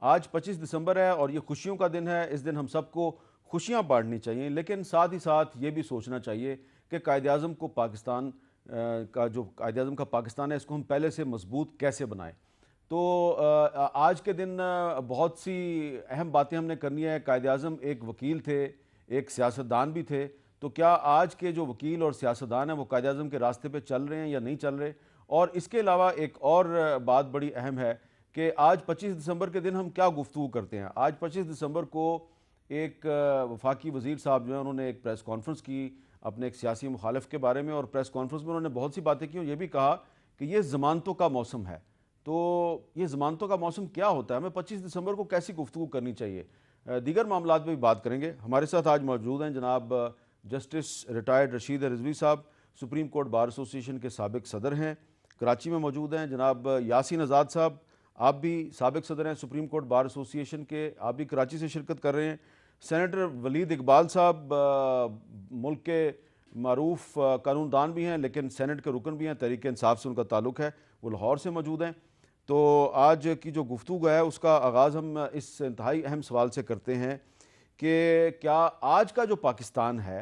आज 25 दिसंबर है और ये खुशियों का दिन है। इस दिन हम सबको खुशियाँ बाँटनी चाहिए, लेकिन साथ ही साथ ये भी सोचना चाहिए कि कायद-ए-आज़म को पाकिस्तान का जो कायद-ए-आज़म का पाकिस्तान है, इसको हम पहले से मज़बूत कैसे बनाएँ। तो आज के दिन बहुत सी अहम बातें हमने करनी है। कायद-ए-आज़म एक वकील थे, एक सियासतदान भी थे। तो क्या आज के जो वकील और सियासतदान हैं वो कायद-ए-आज़म के रास्ते पे चल रहे हैं या नहीं चल रहे? और इसके अलावा एक और बात बड़ी अहम है कि आज 25 दिसंबर के दिन हम क्या गुफ्तगू करते हैं। आज 25 दिसंबर को एक वफाकी वज़ीर साहब जो हैं उन्होंने एक प्रेस कॉन्फ्रेंस की अपने एक सियासी मुखालिफ के बारे में, और प्रेस कॉन्फ्रेंस में उन्होंने बहुत सी बातें की और ये भी कहा कि ये ज़मानतों का मौसम है। तो ये ज़मानतों का मौसम क्या होता है? हमें 25 दिसंबर को कैसी गुफ्तगू करनी चाहिए? दीगर मामलात पे भी बात करेंगे। हमारे साथ आज मौजूद हैं जनाब जस्टिस रिटायर्ड रशीद रिजवी साहब, सुप्रीम कोर्ट बार एसोसिएशन के साबिक सदर हैं। कराची में मौजूद हैं जनाब यासीन आज़ाद साहब, आप भी साबिक सदर हैं सुप्रीम कोर्ट बार एसोसिएशन के, आप भी कराची से शिरकत कर रहे हैं। सेनेटर वलीद इकबाल साहब मुल्क के मारूफ कानूनदान भी हैं, लेकिन सेनेट के रुकन भी हैं, तहरीक इंसाफ से उनका ताल्लुक़ है, वो लाहौर से मौजूद हैं। तो आज की जो गुफ्तगू है उसका आगाज़ हम इस इंतहाई अहम सवाल से करते हैं कि क्या आज का जो पाकिस्तान है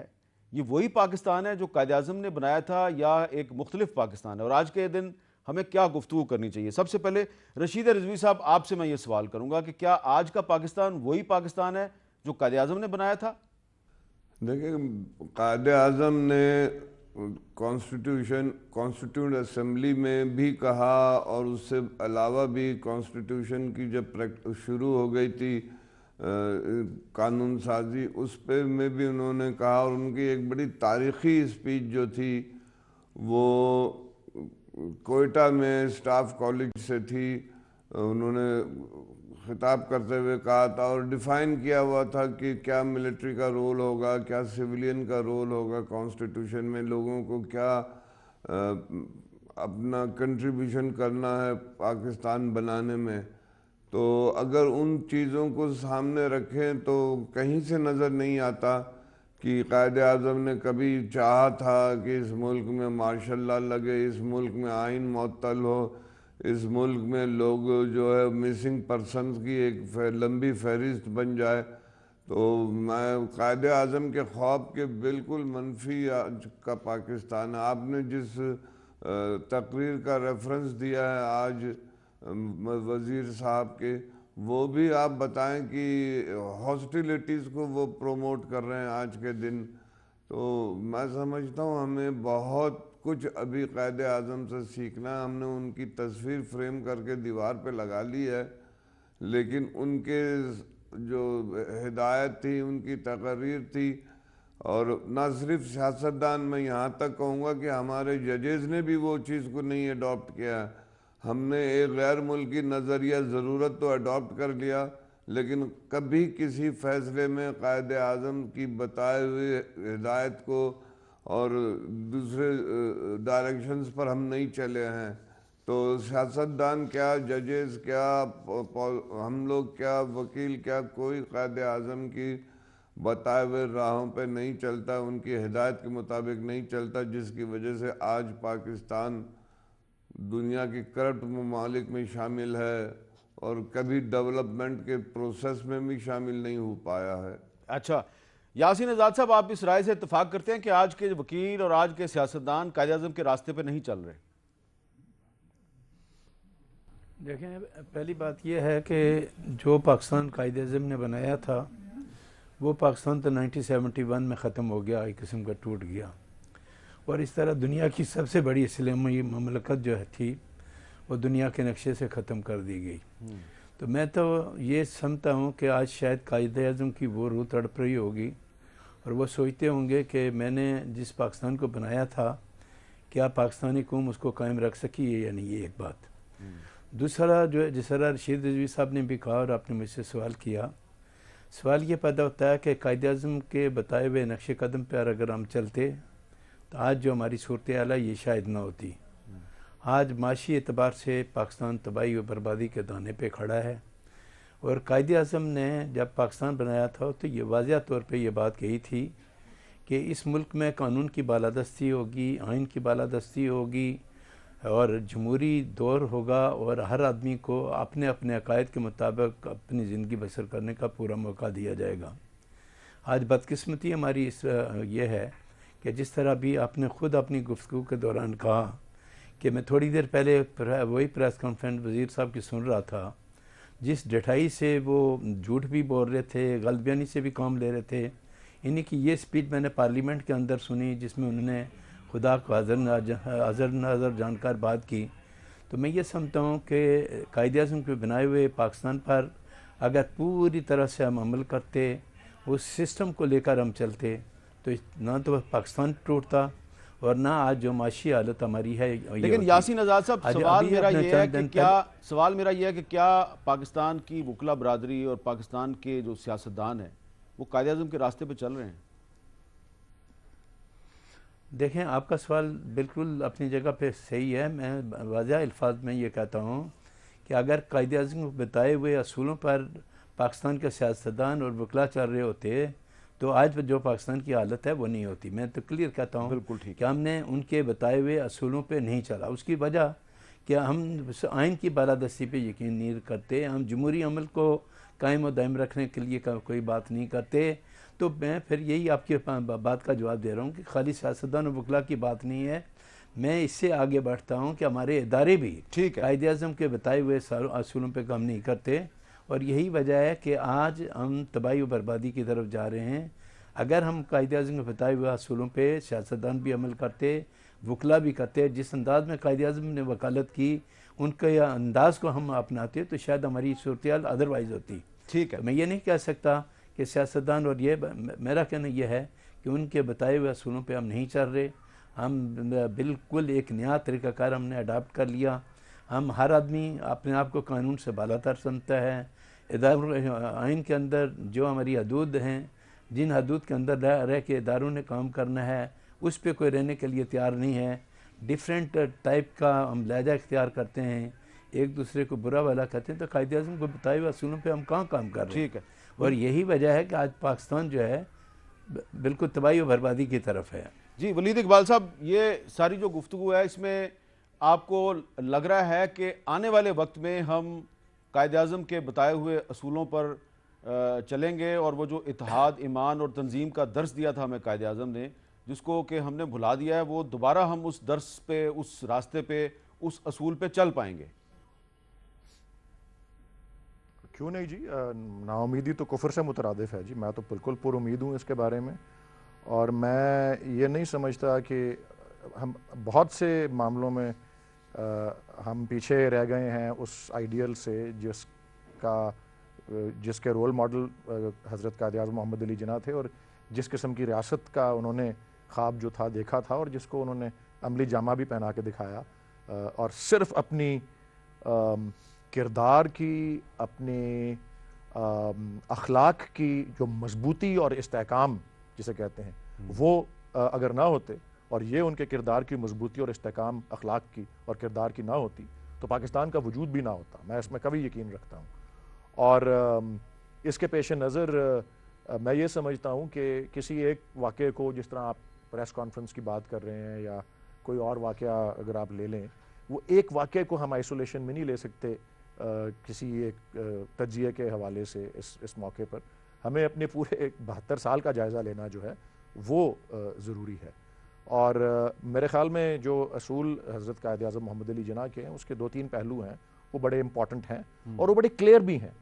ये वही पाकिस्तान है जो कायद-ए-आज़म ने बनाया था या एक मुख्तलिफ पाकिस्तान है, और आज के दिन हमें क्या गुफ्तगू करनी चाहिए। सबसे पहले रशीद रिजवी साहब आपसे मैं ये सवाल करूंगा कि क्या आज का पाकिस्तान वही पाकिस्तान है जो कायद-ए-आज़म ने बनाया था? देखिए, कायद-ए-आज़म ने कॉन्स्टिट्यूंट असेंबली में भी कहा और उससे अलावा भी कॉन्स्टिट्यूशन की जब शुरू हो गई थी कानून साजी, उस पे में भी उन्होंने कहा, और उनकी एक बड़ी तारीख़ी स्पीच जो थी वो कोयटा में स्टाफ कॉलेज से थी। उन्होंने खिताब करते हुए कहा था और डिफ़ाइन किया हुआ था कि क्या मिलिट्री का रोल होगा, क्या सिविलियन का रोल होगा कॉन्स्टिट्यूशन में, लोगों को क्या अपना कंट्रीब्यूशन करना है पाकिस्तान बनाने में। तो अगर उन चीज़ों को सामने रखें तो कहीं से नज़र नहीं आता कि कायद-ए-आज़म ने कभी चाहा था कि इस मुल्क में मार्शल लॉ लगे, इस मुल्क में आइन मुअत्तल हो, इस मुल्क में लोग जो है मिसिंग पर्सनस की एक लंबी फहरिस्त बन जाए। तो मैं कायद-ए-आज़म के ख्वाब के बिल्कुल मनफी आज का पाकिस्तान है। आपने जिस तकरीर का रेफरेंस दिया है आज वज़ीर साहब के, वो भी आप बताएं कि हॉस्टिलिटीज़ को वो प्रमोट कर रहे हैं आज के दिन। तो मैं समझता हूँ हमें बहुत कुछ अभी कायद-ए-आज़म से सीखना है। हमने उनकी तस्वीर फ्रेम करके दीवार पे लगा ली है, लेकिन उनके जो हिदायत थी, उनकी तकरीर थी, और ना सिर्फ सियासतदान, मैं यहाँ तक कहूँगा कि हमारे जजेज़ ने भी वो चीज़ को नहीं अडॉप्ट किया। हमने एक गैर मुल्की नज़रिया ज़रूरत तो अडॉप्ट कर लिया, लेकिन कभी किसी फ़ैसले में कायद-ए-आज़म की बताए हुए हिदायत को और दूसरे डायरेक्शंस पर हम नहीं चले हैं। तो सियासतदान क्या, जजेस क्या, हम लोग क्या, वकील क्या, कोई कायद-ए-आज़म की बताए हुए राहों पे नहीं चलता, उनकी हिदायत के मुताबिक नहीं चलता, जिसकी वजह से आज पाकिस्तान दुनिया की करप्ट ममालिक में शामिल है और कभी डेवलपमेंट के प्रोसेस में भी शामिल नहीं हो पाया है। अच्छा, यासीन आज़ाद साहब, आप इस राय से इत्तेफाक करते हैं कि आज के वकील और आज के सियासतदान कायद-ए-आज़म के रास्ते पे नहीं चल रहे? देखें, पहली बात यह है कि जो पाकिस्तान कायद-ए-आज़म ने बनाया था वो पाकिस्तान तो 1971 में ख़त्म हो गया, एक किस्म का टूट गया, और इस तरह दुनिया की सबसे बड़ी इस्लामी ममलकत जो है थी वो दुनिया के नक्शे से ख़त्म कर दी गई। तो मैं तो ये समझता हूँ कि आज शायद कायद-ए-आज़म की वो रूह तड़प रही होगी और वो सोचते होंगे कि मैंने जिस पाकिस्तान को बनाया था क्या पाकिस्तानी कौम उसको कायम रख सकी है या नहीं, ये एक बात। दूसरा जो है, जिस तरह रशीद रिजवी साहब ने भी कहा और आपने मुझसे सवाल किया, सवाल ये पैदा होता है कि कायद-ए-आज़म के बताए हुए नक्शे कदम पर अगर हम चलते तो आज जो हमारी सूरत हाल है ये शायद ना होती। आज माशी एतबार से पाकिस्तान तबाही और बर्बादी के दाने पे खड़ा है, और कायद-ए-आज़म ने जब पाकिस्तान बनाया था तो ये वाज़िया तौर पे ये बात कही थी कि इस मुल्क में कानून की बालादस्ती होगी, आइन की बालादस्ती होगी, और जमहूरी दौर होगा और हर आदमी को अपने अपने अकायद के मुताबिक अपनी ज़िंदगी बसर करने का पूरा मौका दिया जाएगा। आज बदकिस्मती हमारी इस ये है कि जिस तरह भी आपने ख़ुद अपनी गुफ्तगू के दौरान कहा कि मैं थोड़ी देर पहले वही प्रेस कॉन्फ्रेंस वज़ीर साहब की सुन रहा था, जिस डटाई से वो झूठ भी बोल रहे थे, गलतबयानी से भी काम ले रहे थे। इन्हीं की ये स्पीच मैंने पार्लियामेंट के अंदर सुनी जिसमें उन्होंने खुदा को हज़र नज़र जानकर बात की। तो मैं ये समझता हूँ कि कायदे-ए-आज़म के बनाए हुए पाकिस्तान पर अगर पूरी तरह से हम अमल करते, उस सिस्टम को लेकर हम चलते, तो ना तो पाकिस्तान टूटता और ना आज जो माशी हालत हमारी है। लेकिन यासीन आज़ाद साहब, सवाल मेरा ये है कि क्या पाकिस्तान की वकला बरादरी और पाकिस्तान के जो सियासतदान हैं वो कायदे-ए-आज़म के रास्ते पे चल रहे हैं? देखें, आपका सवाल बिल्कुल अपनी जगह पे सही है। मैं वाज़ेह अल्फाज में ये कहता हूँ कि अगर कायदे-ए-आज़म को बताए हुए असूलों पर पाकिस्तान के सियासतदान और वकला चल रहे होते तो आज जो पाकिस्तान की हालत है वो नहीं होती। मैं तो क्लियर कहता हूँ बिल्कुल ठीक कि हमने उनके बताए हुए असूलों पे नहीं चला। उसकी वजह कि हम आइन की बालादस्ती पे यकीन नहीं करते, हम जमहूरी अमल को कायम और दायम रखने के लिए कोई बात नहीं करते। तो मैं फिर यही आपकी बात का जवाब दे रहा हूँ कि खाली सियासतदान और वकला की बात नहीं है। मैं इससे आगे बढ़ता हूँ कि हमारे इदारे भी ठीक है कायदे-ए-आज़म के बताए हुए असूलों पे काम नहीं करते और यही वजह है कि आज हम तबाही और बर्बादी की तरफ जा रहे हैं। अगर हम कायदे-ए-आज़म के बताए हुए असूलों पे सियासतदान भी अमल करते, वकला भी करते, जिस अंदाज़ में कायदे-ए-आज़म ने वकालत की उनके अंदाज़ को हम अपनाते तो शायद हमारी सूरत हाल अदरवाइज़ होती। ठीक है, मैं ये नहीं कह सकता कि सियासतदान, और ये मेरा कहना यह है कि उनके बताए हुए असूलों पे हम नहीं चल रहे। हम बिल्कुल एक नया तरीक़ाकार हमने अडाप्ट कर लिया। हम हर आदमी अपने आप को कानून से बालातर समझता है। आइन के अंदर जो हमारी हदूद हैं, जिन हदूद के अंदर रह के इदारों ने काम करना है, उस पर कोई रहने के लिए तैयार नहीं है। डिफरेंट टाइप का हम लहजा इख्तियार करते हैं, एक दूसरे को बुरा भला कहते हैं। तो कायदे-ए-आज़म को बताए हुए असूलों पे हम कहाँ काम कर रहे हैं? ठीक है। और यही वजह है कि आज पाकिस्तान जो है बिल्कुल तबाही और बर्बादी की तरफ है। जी वलीद इकबाल साहब, ये सारी जो गुफ्तगू है इसमें आपको लग रहा है कि आने वाले वक्त में हम कायदे-ए-आज़म के बताए हुए असूलों पर चलेंगे और वो जो इत्तेहाद, ईमान और तंजीम का दर्स दिया था हमें कायदे-ए-आज़म ने, जिसको कि हमने भुला दिया है, वो दोबारा हम उस दर्स पे, उस रास्ते पे, उस असूल पे चल पाएंगे? क्यों नहीं जी, नाउमीदी तो कुफर से मुतरादिफ है जी। मैं तो बिल्कुल पुरुमीद हूँ इसके बारे में। और मैं ये नहीं समझता कि हम बहुत से मामलों में हम पीछे रह गए हैं उस आइडियल से जिसके रोल मॉडल हज़रत कायद-ए-आज़म मोहम्मद अली जिन्ना थे और जिस किस्म की रियासत का उन्होंने ख्वाब जो था देखा था और जिसको उन्होंने अमली जामा भी पहना के दिखाया। और सिर्फ अपनी किरदार की, अपने अखलाक की जो मजबूती और इस्तेहकाम जिसे कहते हैं, वो अगर ना होते और ये उनके किरदार की मजबूती और इस्तेहकाम अखलाक की और किरदार की ना होती तो पाकिस्तान का वजूद भी ना होता। मैं इसमें कभी यकीन रखता हूँ। और इसके पेश नज़र मैं ये समझता हूँ कि किसी एक वाक़े को, जिस तरह आप प्रेस कॉन्फ्रेंस की बात कर रहे हैं या कोई और वाक़या अगर आप ले लें, वो एक वाक़े को हम आइसोलेशन में नहीं ले सकते किसी एक तज्जिए के हवाले से। इस मौके पर हमें अपने पूरे 72 साल का जायज़ा लेना जो है वो ज़रूरी है। और मेरे ख़्याल में जो असूल हज़रत कायद-ए-आज़म मोहम्मद अली जिन्ना के हैं उसके 2-3 पहलू हैं, वो बड़े इंपॉर्टेंट हैं और वो बड़े क्लियर भी हैं।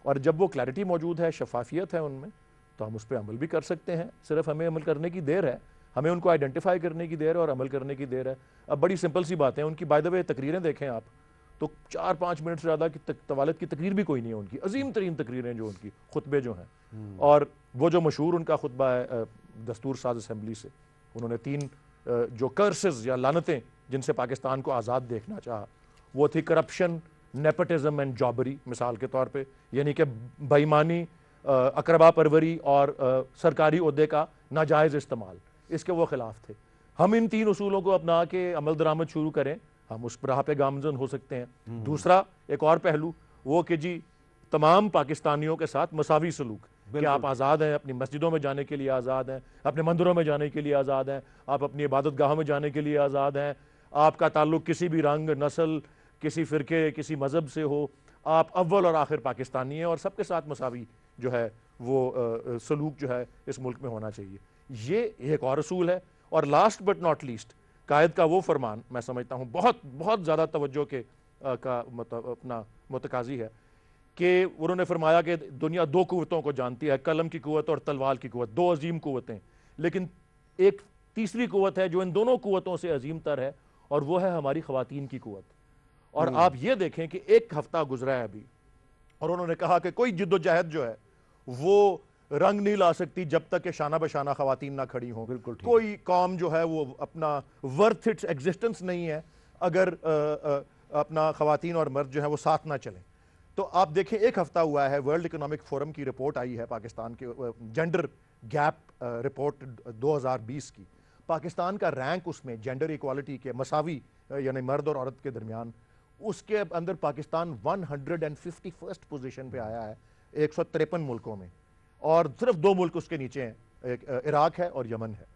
और जब वो क्लैरिटी मौजूद है, शफाफियत है उनमें, तो हम उस पर अमल भी कर सकते हैं। सिर्फ हमें अमल करने की देर है, हमें उनको आइडेंटिफाई करने की देर है और अमल करने की देर है। अब बड़ी सिंपल सी बातें हैं उनकी। बाय द वे तकरीरें देखें आप तो 4-5 मिनट से ज़्यादा की तवालत की तकरीर भी कोई नहीं है उनकी। अजीम तरीन तकरीरें जो उनकी, खुतबे जो हैं। और वो जो मशहूर उनका खुतबा है दस्तूर साज असम्बली से, उन्होंने 3 जो कर्सेस या लानतें जिनसे पाकिस्तान को आज़ाद देखना चाहा, वो थी करप्शन, नेपोटिज्म एंड जॉबरी मिसाल के तौर पे, यानी कि बेईमानी, अकरबा परवरी और सरकारी ओहदे का नाजायज़ इस्तेमाल। इसके वो ख़िलाफ़ थे। हम इन 3 उसूलों को अपना के अमल दरामद शुरू करें, हम उस राह पे गामजन हो सकते हैं। दूसरा एक और पहलू वो कि जी तमाम पाकिस्तानियों के साथ मसावी सलूक, कि आप आज़ाद हैं, अपनी मस्जिदों में जाने के लिए आज़ाद हैं, अपने मंदिरों में जाने के लिए आज़ाद हैं, आप अपनी इबादत गाहों में जाने के लिए आज़ाद हैं, आपका ताल्लुक किसी भी रंग, नस्ल, किसी फ़िरके, किसी मज़हब से हो, आप अव्वल और आखिर पाकिस्तानी हैं और सबके साथ मसावी जो है वो सलूक जो है इस मुल्क में होना चाहिए। ये एक और असूल है। और लास्ट बट नॉट लीस्ट, कायद का वो फरमान मैं समझता हूँ बहुत बहुत ज़्यादा तवज्जो के का मतलब अपना मुतकाजी है कि उन्होंने फरमाया कि दुनिया दो कुव्वतों को जानती है, कलम की कुव्वत और तलवार की कुव्वत, दो अजीम कुव्वतें, लेकिन एक तीसरी कुव्वत है जो इन दोनों कुव्वतों से अजीम तर है, और वो है हमारी ख़वातीन की कुव्वत। और आप ये देखें कि एक हफ्ता गुजरा है अभी, और उन्होंने कहा कि कोई जिद्दोजहद जो है वो रंग नहीं ला सकती जब तक कि शाना बशाना ख़वातीन ना खड़ी हों। बिल्कुल ठीक। कोई कौम जो है वो अपना वर्थ इट्स एग्जिस्टेंस नहीं है अगर अपना ख़वातीन और मर्द जो है वो साथ ना चलें। तो आप देखें, एक हफ्ता हुआ है, वर्ल्ड इकोनॉमिक फोरम की रिपोर्ट आई है पाकिस्तान के, जेंडर गैप रिपोर्ट 2020 की। पाकिस्तान का रैंक उसमें जेंडर इक्वालिटी के मसावी यानी मर्द और औरत के दरमियान, उसके अंदर पाकिस्तान 151st पोजीशन पे आया है 153 मुल्कों में, और सिर्फ 2 मुल्क उसके नीचे हैं, एक इराक है और यमन है।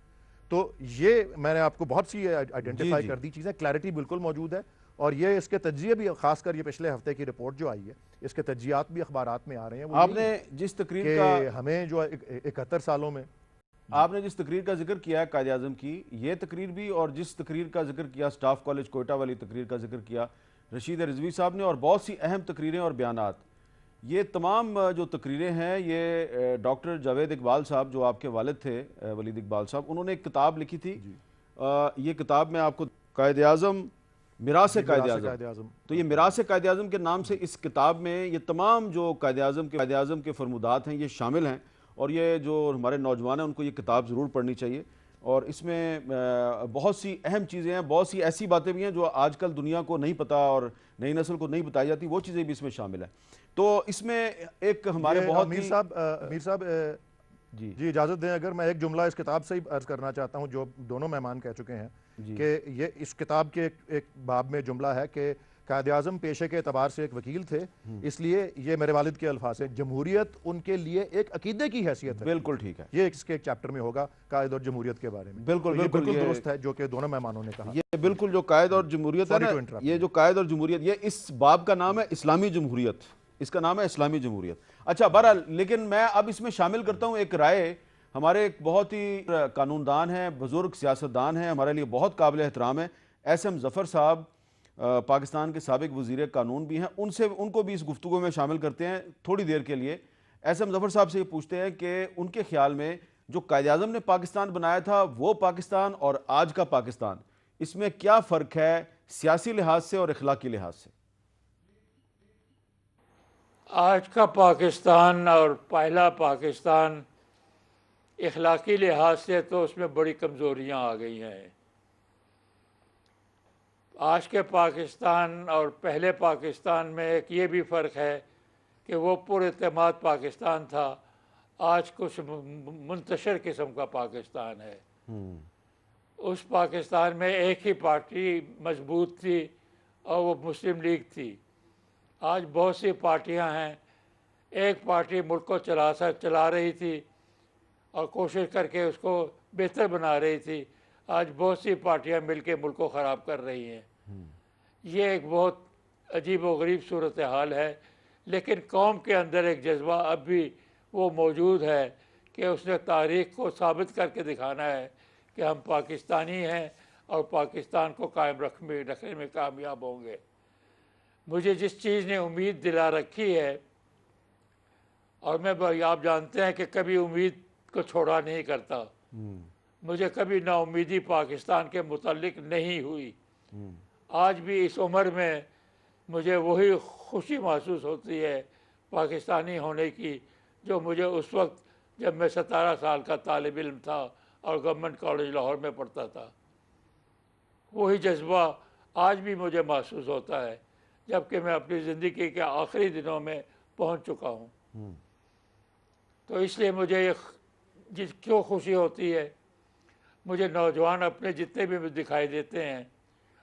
तो ये मैंने आपको बहुत सी आइडेंटिफाई कर दी चीज़ें, क्लैरिटी बिल्कुल मौजूद है। और ये इसके तज्जिए भी, खासकर ये पिछले हफ्ते की रिपोर्ट जो आई है, इसके तज्जियात भी अखबारात में आ रहे हैं। वो आपने जिस तकरीर का हमें जो 71 सालों में आपने जिस तकरीर का जिक्र किया है कायद आज़म की, ये तकरीर भी और जिस तकरीर का जिक्र किया स्टाफ कॉलेज कोयटा वाली तकरीर का जिक्र किया रशीद रिजवी साहब ने, और बहुत सी अहम तकरीरें और बयानात, ये तमाम जो तकरीरें हैं ये डॉक्टर जावेद इकबाल साहब जो आपके वालिद थे, वलीद इकबाल साहब, उन्होंने एक किताब लिखी थी। ये किताब में आपको कायद आज़म मिरास कायद आज़म, तो ये मिरास कायद आज़म के नाम से इस किताब में ये तमाम जो कायद आज़म के फरमुदात हैं ये शामिल हैं। और ये जो हमारे नौजवान हैं उनको ये किताब ज़रूर पढ़नी चाहिए। और इसमें बहुत सी अहम चीज़ें हैं, बहुत सी ऐसी बातें भी हैं जो आजकल दुनिया को नहीं पता और नई नस्ल को नहीं बताई जाती, वो चीज़ें भी इसमें शामिल हैं। तो इसमें एक हमारे बहुत मीर साहब जी इजाज़त दें, अगर मैं एक जुमला इस किताब से ही अर्ज करना चाहता हूँ जो दोनों मेहमान कह चुके हैं कि ये इस किताब के एक बाब में जुमला है कि कायद आज़म पेशे के एतबार से एक वकील थे, इसलिए ये मेरे वालिद के अल्फाज हैं, जमहूरियत उनके लिए एक अकीदे की हैसियत है। बिल्कुल ठीक है, ये इसके एक चैप्टर में होगा कायद और जमहूरियत के बारे में। बिल्कुल तो बिल्कुल दुरुस्त है जो कि दोनों मेहमानों ने कहा। ये बिल्कुल जो कायद और जमहूरियत है ना, ये जो कायद और जमहूरियत, ये इस बाब का नाम है इस्लामी जमहूरियत, इसका नाम है इस्लामी जमहूरियत। अच्छा, बहरहाल, लेकिन मैं अब इसमें शामिल करता हूँ एक राय, हमारे एक बहुत ही कानूनदान हैं, बुजुर्ग सियासतदान हैं, हमारे लिए बहुत काबिल एहतराम है, SM ज़फ़र साहब, पाकिस्तान के साबिक वज़ीर कानून भी हैं, उनको भी इस गुफ्तगू में शामिल करते हैं थोड़ी देर के लिए। SM ज़फ़र साहब से ये पूछते हैं कि उनके ख्याल में जो कायद आज़म ने पाकिस्तान बनाया था वो पाकिस्तान और आज का पाकिस्तान, इसमें क्या फ़र्क है सियासी लिहाज से और इखलाकी लिहाज से? आज का पाकिस्तान और पहला पाकिस्तान इखलाकी लिहाज से तो उसमें बड़ी कमज़ोरियाँ आ गई हैं। आज के पाकिस्तान और पहले पाकिस्तान में एक ये भी फ़र्क है कि वो पुरएतमाद पाकिस्तान था, आज कुछ मुंतशर किस्म का पाकिस्तान है। उस पाकिस्तान में एक ही पार्टी मजबूत थी और वो मुस्लिम लीग थी। आज बहुत सी पार्टियां हैं, एक पार्टी मुल्क को चला रही थी और कोशिश करके उसको बेहतर बना रही थी, आज बहुत सी पार्टियां मिलकर मुल्क को ख़राब कर रही हैं। ये एक बहुत अजीब व गरीब सूरत हाल है, लेकिन कौम के अंदर एक जज्बा अब भी वो मौजूद है कि उसने तारीख़ को साबित करके दिखाना है कि हम पाकिस्तानी हैं और पाकिस्तान को कायम रखने में कामयाब होंगे। मुझे जिस चीज़ ने उम्मीद दिला रखी है, और मैं आप जानते हैं कि कभी उम्मीद को छोड़ा नहीं करता, मुझे कभी नाउम्मीदी पाकिस्तान के मुतालिक नहीं हुई। आज भी इस उम्र में मुझे वही खुशी महसूस होती है पाकिस्तानी होने की जो मुझे उस वक्त जब मैं 17 साल का तालिब इल्म था और गवर्नमेंट कॉलेज लाहौर में पढ़ता था। वही जज्बा आज भी मुझे महसूस होता है, जबकि मैं अपनी ज़िंदगी के आखिरी दिनों में पहुंच चुका हूं। तो इसलिए मुझे क्यों खुशी होती है, मुझे नौजवान अपने जितने भी दिखाई देते हैं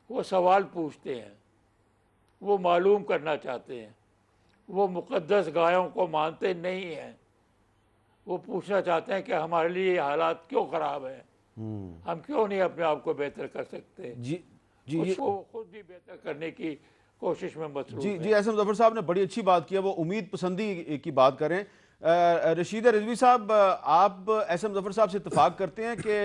वो सवाल पूछते हैं, वो मालूम करना चाहते हैं, वो मुक़द्दस गायों को मानते नहीं हैं, वो पूछना चाहते हैं कि हमारे लिए ये हालात क्यों ख़राब हैं, हम क्यों नहीं अपने आप को बेहतर कर सकते। जी जी उसको खुद भी बेहतर करने की कोशिश में मसरूफ जी है। जी एहसन मुजफ्फर साहब ने बड़ी अच्छी बात की है, वो उम्मीद पसंदी की बात करें। रशीद रिजवी साहब, आप एहसन मुजफ्फर साहब से इत्तेफाक करते हैं कि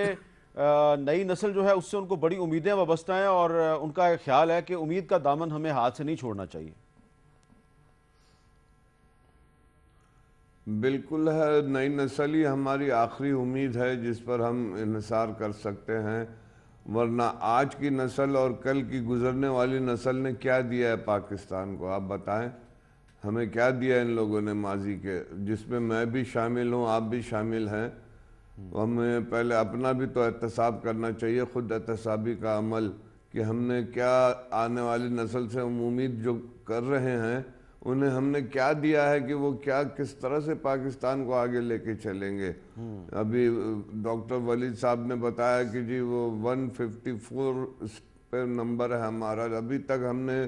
नई नस्ल जो है उससे उनको बड़ी उम्मीदें वाबस्ता हैं और उनका एक ख्याल है कि उम्मीद का दामन हमें हाथ से नहीं छोड़ना चाहिए? बिल्कुल है, नई नस्ल ही हमारी आखिरी उम्मीद है जिस पर हम इन्हिसार कर सकते हैं, वरना आज की नस्ल और कल की गुजरने वाली नस्ल ने क्या दिया है पाकिस्तान को, आप बताएं। हमें क्या दिया इन लोगों ने माजी के, जिसमें मैं भी शामिल हूँ, आप भी शामिल हैं। हमें पहले अपना भी तो एहतसाब करना चाहिए, खुद एहतसाबी का अमल, कि हमने क्या आने वाली नस्ल से हम उम्मीद जो कर रहे हैं उन्हें हमने क्या दिया है कि वो क्या किस तरह से पाकिस्तान को आगे लेके चलेंगे। अभी डॉक्टर वलीद साहब ने बताया कि जी वो 154 पे नंबर है हमारा, अभी तक हमने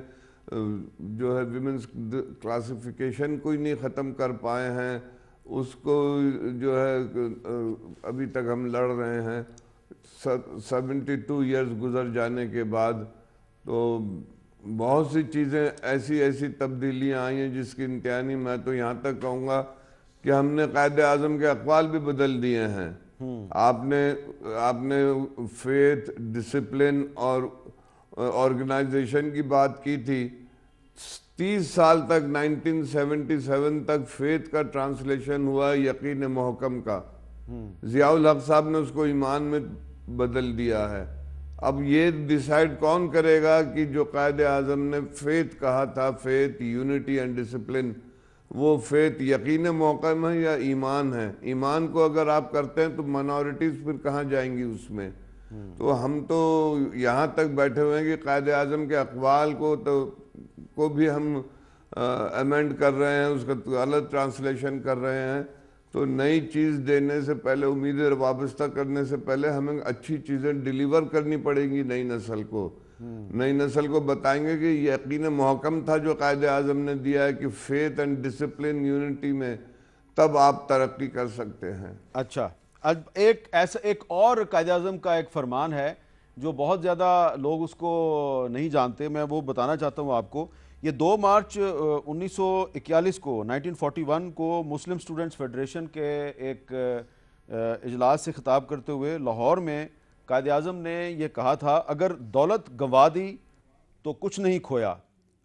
जो है विमेंस क्लासिफिकेशन को ही नहीं ख़त्म कर पाए हैं, उसको जो है अभी तक हम लड़ रहे हैं 72 ईयर्स गुजर जाने के बाद। तो बहुत सी चीज़ें ऐसी तब्दीलियाँ आई हैं जिसकी इंतहानी, मैं तो यहाँ तक कहूँगा कि हमने कायदे आज़म के अक़वाल भी बदल दिए हैं। आपने फेथ, डिसिप्लिन और ऑर्गेनाइजेशन की बात की थी। 30 साल तक 1977 तक फेथ का ट्रांसलेशन हुआ यकीन महकम का, ज़ियाउल हक साहब ने उसको ईमान में बदल दिया है। अब ये डिसाइड कौन करेगा कि जो कायदे आज़म ने फेथ कहा था, फेथ, यूनिटी एंड डिसिप्लिन, वो फेथ यकीन महकम है या ईमान है? ईमान को अगर आप करते हैं तो माइनॉरिटीज़ फिर कहाँ जाएंगी उसमें। तो हम तो यहाँ तक बैठे हुए हैं कि कायदे आज़म के अक़वाल को भी हम अमेंड कर रहे हैं, उसका गलत ट्रांसलेशन कर रहे हैं। तो नई चीज़ देने से पहले, उम्मीदें वाबस्ता करने से पहले हमें अच्छी चीज़ें डिलीवर करनी पड़ेंगी नई नस्ल को। नई नस्ल को बताएंगे कि यकीन महकम था जो कायदे आज़म ने दिया है कि फेथ एंड डिसिप्लिन यूनिटी में, तब आप तरक्की कर सकते हैं। अच्छा, अब एक और कायदे आज़म का एक फरमान है जो बहुत ज़्यादा लोग उसको नहीं जानते, मैं वो बताना चाहता हूँ आपको। ये 2 मार्च 1941 को 1941 को मुस्लिम स्टूडेंट्स फेडरेशन के एक इजलास से ख़िताब करते हुए लाहौर में कायदे आज़म ने यह कहा था, अगर दौलत गंवा दी तो कुछ नहीं खोया,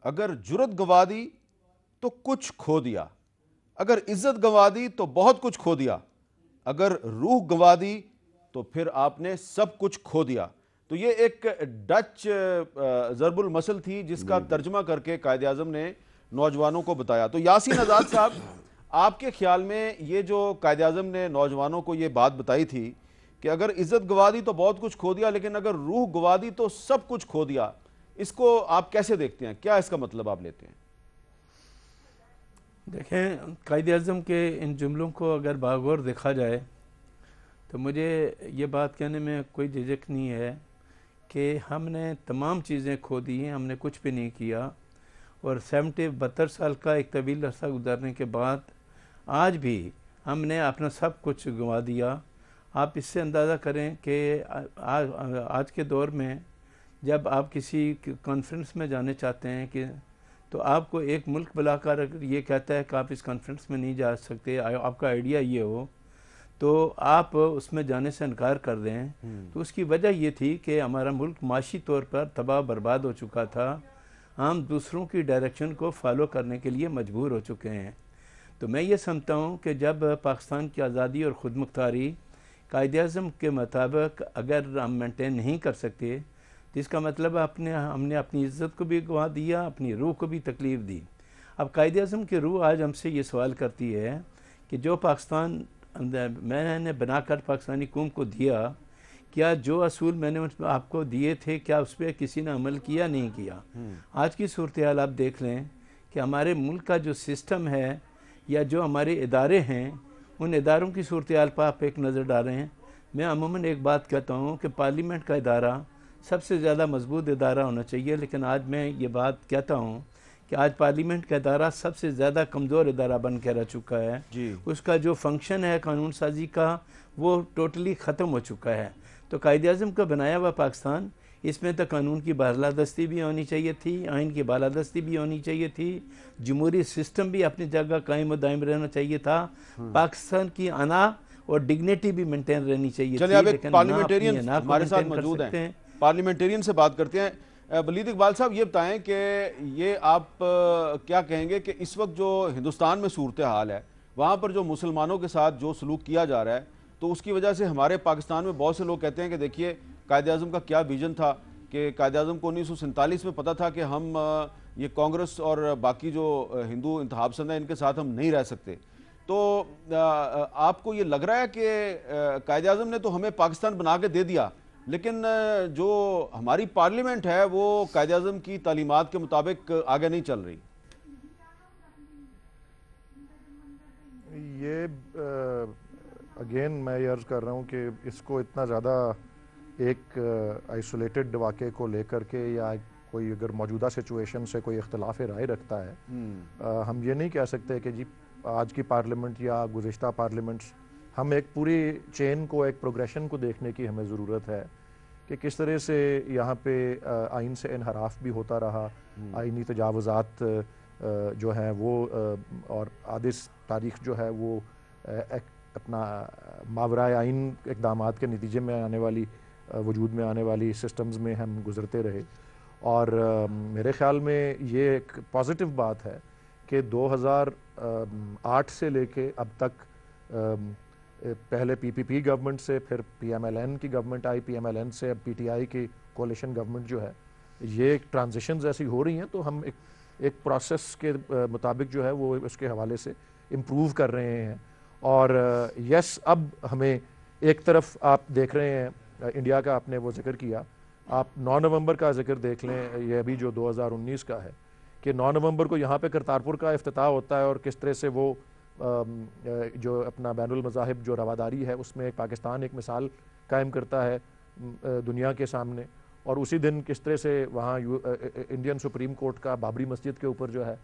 अगर जुर्रत गंवा दी तो कुछ खो दिया, अगर इज़्ज़त गंवा दी तो बहुत कुछ खो दिया, अगर रूह गंवा दी तो फिर आपने सब कुछ खो दिया। तो ये एक डच ज़रबुल मसल थी जिसका तर्जमा करके कायदे आज़म ने नौजवानों को बताया। तो यासीन आज़ाद साहब, आपके ख्याल में ये जो कायदे आज़म ने नौजवानों को ये बात बताई थी कि अगर इज़्ज़त गंवा दी तो बहुत कुछ खो दिया, लेकिन अगर रूह गंवा दी तो सब कुछ खो दिया, इसको आप कैसे देखते हैं? क्या इसका मतलब आप लेते हैं? देखें, कायदे आज़म के इन जुमलों को अगर बागौर देखा जाए तो मुझे ये बात कहने में कोई झिझक नहीं है कि हमने तमाम चीज़ें खो दी हैं, हमने कुछ भी नहीं किया। और 72 साल का एक तवील अरसा गुजरने के बाद आज भी हमने अपना सब कुछ गंवा दिया। आप इससे अंदाज़ा करें कि आज के दौर में जब आप किसी कॉन्फ्रेंस में जाने चाहते हैं कि तो आपको एक मुल्क बुलाकर अगर ये कहता है कि आप इस कॉन्फ्रेंस में नहीं जा सकते, आपका आइडिया ये हो, तो आप उसमें जाने से इनकार कर दें। तो उसकी वजह ये थी कि हमारा मुल्क माशी तौर पर तबाह बर्बाद हो चुका था, हम दूसरों की डायरेक्शन को फॉलो करने के लिए मजबूर हो चुके हैं। तो मैं ये समझता हूँ कि जब पाकिस्तान की आज़ादी और ख़ुद मुख्तारी कायदे आज़म के मुताबिक अगर हम मेंटेन नहीं कर सकते, जिसका मतलब हमने अपनी इज़्ज़त को भी गंवा दिया, अपनी रूह को भी तकलीफ़ दी। अब कायदे आज़म की रूह आज हमसे ये सवाल करती है कि जो पाकिस्तान मैंने बनाकर पाकिस्तानी कौम को दिया, क्या जो असूल मैंने आपको दिए थे, क्या उस पर किसी ने अमल किया, नहीं किया? आज की सूरत हाल आप देख लें कि हमारे मुल्क का जो सिस्टम है या जो हमारे इदारे हैं, उन इदारों की सूरत हाल पर आप एक नज़र डालें। मैं अमूमन एक बात कहता हूँ कि पार्लियामेंट का इदारा सबसे ज़्यादा मजबूत इदारा होना चाहिए, लेकिन आज मैं ये बात कहता हूँ कि आज पार्लियामेंट का इदारा सबसे ज़्यादा कमज़ोर इदारा बन के रह चुका है जी। उसका जो फंक्शन है कानून साजी का, वो टोटली ख़त्म हो चुका है। तो कायदे आज़म का बनाया हुआ पाकिस्तान इसमें तो कानून की बालादस्ती भी होनी चाहिए थी, आइन की बालादस्ती भी होनी चाहिए थी, जमहूरी सिस्टम भी अपनी जगह कायम दायम रहना चाहिए था, पाकिस्तान की अना और डिग्निटी भी मेंटेन रहनी चाहिए चलिए थी। अब एक लेकिन पार्लियामेंटेरियन ना हमारे साथ maintain कर मौजूद सकते हैं, पार्लियामेंटेरियन से बात करते हैं। वलीद इकबाल साहब, ये बताएं कि ये आप क्या कहेंगे कि इस वक्त जो हिंदुस्तान में सूरत हाल है, वहाँ पर जो मुसलमानों के साथ जो सलूक किया जा रहा है, तो उसकी वजह से हमारे पाकिस्तान में बहुत से लोग कहते हैं कि देखिए कायद-ए-आज़म का क्या विजन था, कि कायद-ए-आज़म को 1947 में पता था कि हम ये कांग्रेस और बाकी जो हिंदू इंतहाब पसंद है इनके साथ हम नहीं रह सकते। तो आपको ये लग रहा है कि कायद-ए-आज़म ने तो हमें पाकिस्तान बना के दे दिया, लेकिन जो हमारी पार्लियामेंट है वो कायद-ए-आज़म की तालीमात के मुताबिक आगे नहीं चल रही? ये अगेन मैं ये अर्ज़ कर रहा हूँ कि इसको इतना ज़्यादा एक आइसोलेटेड वाक़े को लेकर के या कोई अगर मौजूदा सिचुएशन से कोई इख्तलाफ राय रखता है, हम ये नहीं कह सकते कि जी आज की पार्लियामेंट या गुज़िश्ता पार्लियामेंट्स, हम एक पूरी चेन को, एक प्रोग्रेशन को देखने की हमें ज़रूरत है कि किस तरह से यहाँ पे आइन से इनहराफ भी होता रहा, आइनी तजावुज़ात जो हैं वो और आदिस तारीख जो है वो अपना मावरा आइन इक़दामात के नतीजे में आने वाली, वजूद में आने वाली सिस्टम्स में हम गुज़रते रहे। और मेरे ख़्याल में ये एक पॉजिटिव बात है कि 2008 से लेके अब तक पहले पीपीपी गवर्नमेंट से, फिर पीएमएलएन की गवर्नमेंट आई, पीएमएलएन से अब पीटीआई की कोalition गवर्नमेंट जो है, ये एक ट्रांजिशंस ऐसी हो रही हैं, तो हम एक प्रोसेस के मुताबिक जो है वो उसके हवाले से इम्प्रूव कर रहे हैं। और यस, अब हमें एक तरफ आप देख रहे हैं इंडिया का, आपने वो जिक्र किया, आप 9 नवंबर का जिक्र देख लें, ये अभी जो 2019 का है कि 9 नवंबर को यहाँ पे करतारपुर का इफ्तिताह होता है और किस तरह से वो जो अपना बैनुल मज़ाहिब जो रवादारी है उसमें एक पाकिस्तान एक मिसाल कायम करता है दुनिया के सामने। और उसी दिन किस तरह से वहाँ इंडियन सुप्रीम कोर्ट का बाबरी मस्जिद के ऊपर जो है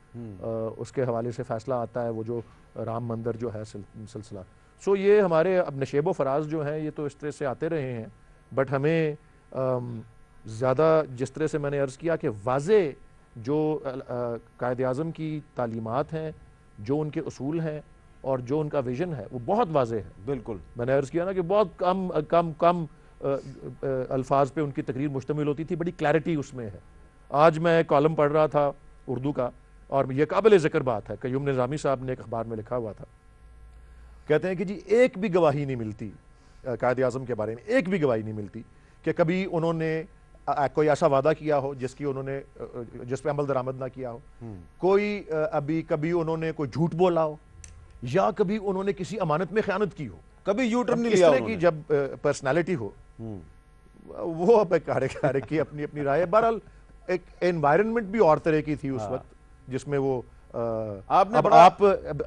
उसके हवाले से फ़ैसला आता है, वो जो राम मंदिर जो है सिलसिला। सो ये हमारे अब नशेब व फराज जो हैं ये तो इस तरह से आते रहे हैं, बट हमें ज़्यादा जिस तरह से मैंने अर्ज़ किया कि वाज़े जो कायद-ए-आज़म की तालीमात हैं, जो उनके उसूल हैं और जो उनका विज़न है वो बहुत वाज़े है। बिल्कुल, मैंने अर्ज़ किया ना कि बहुत कम अल्फाज पे उनकी तकरीर मुश्तमिल होती थी, बड़ी क्लैरिटी उसमें है। आज मैं कॉलम पढ़ रहा था उर्दू का और ये काबिल ज़िक्र बात है, क़य्यूम निज़ामी साहब ने एक अखबार में लिखा हुआ था, कहते हैं कि जी एक भी गवाही नहीं मिलती कायद-ए-आज़म के बारे में, एक भी गवाही नहीं मिलती कि कभी उन्होंने कोई ऐसा वादा किया हो जिस पे अमल दरामद ना किया हो, कोई अभी कभी उन्होंने कोई झूठ बोला हो या कभी उन्होंने किसी अमानत में ख़यानत की हो, कभी यू टर्न नहीं इस लिया तरह की उन्होंने। जब पर्सनालिटी हो वो अब कार्य की अपनी अपनी राय है। बहरहाल एक एनवायरनमेंट भी और तरह की थी उस वक्त जिसमें वो आपने अब आप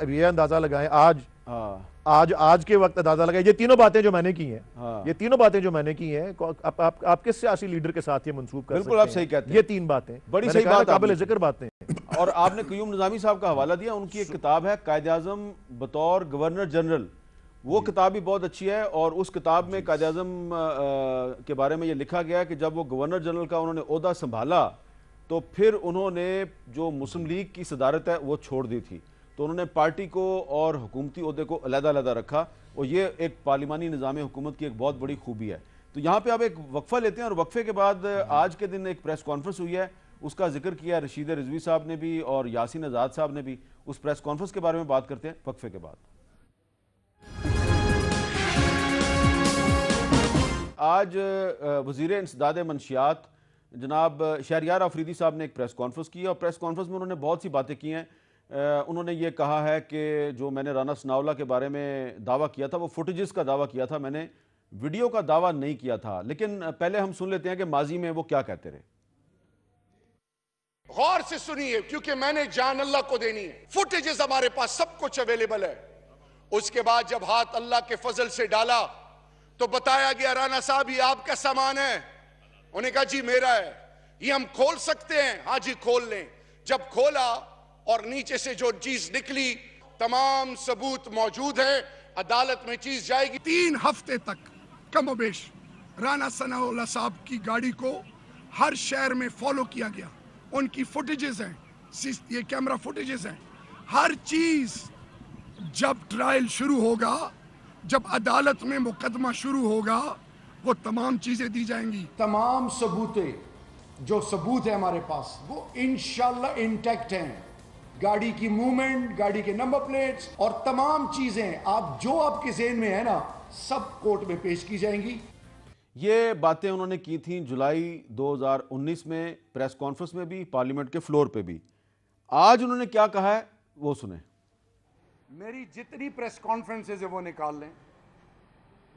ये अंदाजा लगाएं आज के वक्त अंदाजा लगाएं, ये तीनों बातें जो मैंने की हैं, ये तीनों बातें जो मैंने की हैं, आप किस सियासी लीडर के साथ ये मंसूब कर बिल्कुल, सकते आप हैं? सही कहते हैं। ये तीन बातें बड़ी मैंने सही कहा ना, बात काबिल आपने जिक्र बातें। और आपने क़य्यूम निज़ामी साहब का हवाला दिया, उनकी एक किताब है कायद-ए-आज़म बतौर गवर्नर जनरल, वो किताब भी बहुत अच्छी है। और उस किताब में कायद-ए-आज़म के बारे में ये लिखा गया कि जब वो गवर्नर जनरल का उन्होंने ओहदा संभाला तो फिर उन्होंने जो मुस्लिम लीग की सदारत है वो छोड़ दी थी, तो उन्होंने पार्टी को और हुकूमती ओहदे को अलग-अलग रखा, और ये एक पार्लिमानी निज़ाम हुकूमत की एक बहुत बड़ी खूबी है। तो यहाँ पे आप एक वक्फा लेते हैं और वक्फे के बाद आज के दिन एक प्रेस कॉन्फ्रेंस हुई है, उसका जिक्र किया रशीद रिजवी साहब ने भी और यासीन आज़ाद साहब ने भी। उस प्रेस कॉन्फ्रेंस के बारे में बात करते हैं वक्फे के बाद। आज वज़ीर इंसदाद मंशियात जनाब शहरयार आफरीदी साहब ने एक प्रेस कॉन्फ्रेंस की और प्रेस कॉन्फ्रेंस में उन्होंने बहुत सी बातें की हैं। उन्होंने ये कहा है कि जो मैंने राना सनाउल्लाह के बारे में दावा किया था वो फुटेजेस का दावा किया था, मैंने वीडियो का दावा नहीं किया था। लेकिन पहले हम सुन लेते हैं कि माजी में वो क्या कहते रहे। गौर से सुनिए, क्योंकि मैंने जान अल्लाह को देनी है। फुटेजेस हमारे पास सब कुछ अवेलेबल है। उसके बाद जब हाथ अल्लाह के फजल से डाला तो बताया गया राना साहब ये आपका सामान है। उन्हें कहा जी मेरा है, ये हम खोल सकते हैं? हाँ जी खोल लें। जब खोला और नीचे से जो चीज निकली, तमाम सबूत मौजूद है, अदालत में चीज जाएगी। 3 हफ्ते तक कमोबेश राना सनाउल्लाह साहब की गाड़ी को हर शहर में फॉलो किया गया, उनकी फुटेजेस हैं, ये कैमरा फुटेजेस हैं, हर चीज। जब ट्रायल शुरू होगा, जब अदालत में मुकदमा शुरू होगा, वो तमाम चीजें दी जाएंगी। तमाम जो सबूत है हमारे पास वो इंशाल्लाह इंटैक्ट हैं। गाड़ी की मूवमेंट, गाड़ी के नंबर प्लेट्स और तमाम चीजें जो आपके ज़हन में है ना, सब कोर्ट में पेश की जाएंगी। ये बातें उन्होंने की थी जुलाई 2019 में प्रेस कॉन्फ्रेंस में भी, पार्लियामेंट के फ्लोर पे भी। आज उन्होंने क्या कहा है वो सुने। मेरी जितनी प्रेस कॉन्फ्रेंसेज है वो निकाल लें,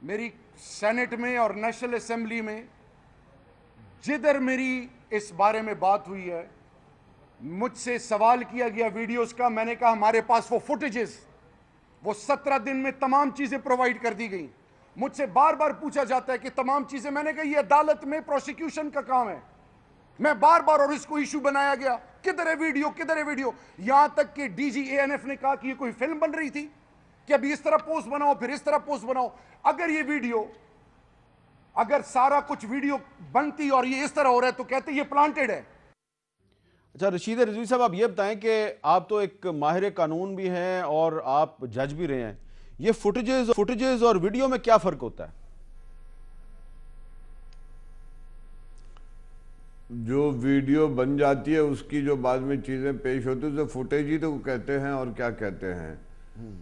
मेरी सेनेट में और नेशनल असेंबली में जिधर मेरी इस बारे में बात हुई है, मुझसे सवाल किया गया वीडियोस का, मैंने कहा हमारे पास वो फुटेजेस, वो 17 दिन में तमाम चीजें प्रोवाइड कर दी गई। मुझसे बार बार पूछा जाता है कि तमाम चीजें, मैंने कहा ये अदालत में प्रोसिक्यूशन का काम है। मैं बार बार, और इसको इशू बनाया गया, किधर है वीडियो, किधर है वीडियो। यहां तक कि डीजी एएनएफ ने कहा कि ये कोई फिल्म बन रही थी कि अभी इस तरह पोस्ट बनाओ, फिर इस तरह पोस्ट बनाओ। अगर ये वीडियो, अगर सारा कुछ वीडियो बनती और ये इस तरह हो रहा है तो कहते ये प्लांटेड है। अच्छा रशीद रिजवी साहब, आप ये बताएं कि आप तो एक माहिर कानून भी हैं और आप जज भी रहे हैं, ये फुटेजेस और वीडियो में क्या फर्क होता है? जो वीडियो बन जाती है उसकी जो बाद में चीज़ें पेश होती है उसे फुटेज ही तो कहते हैं, और क्या कहते हैं।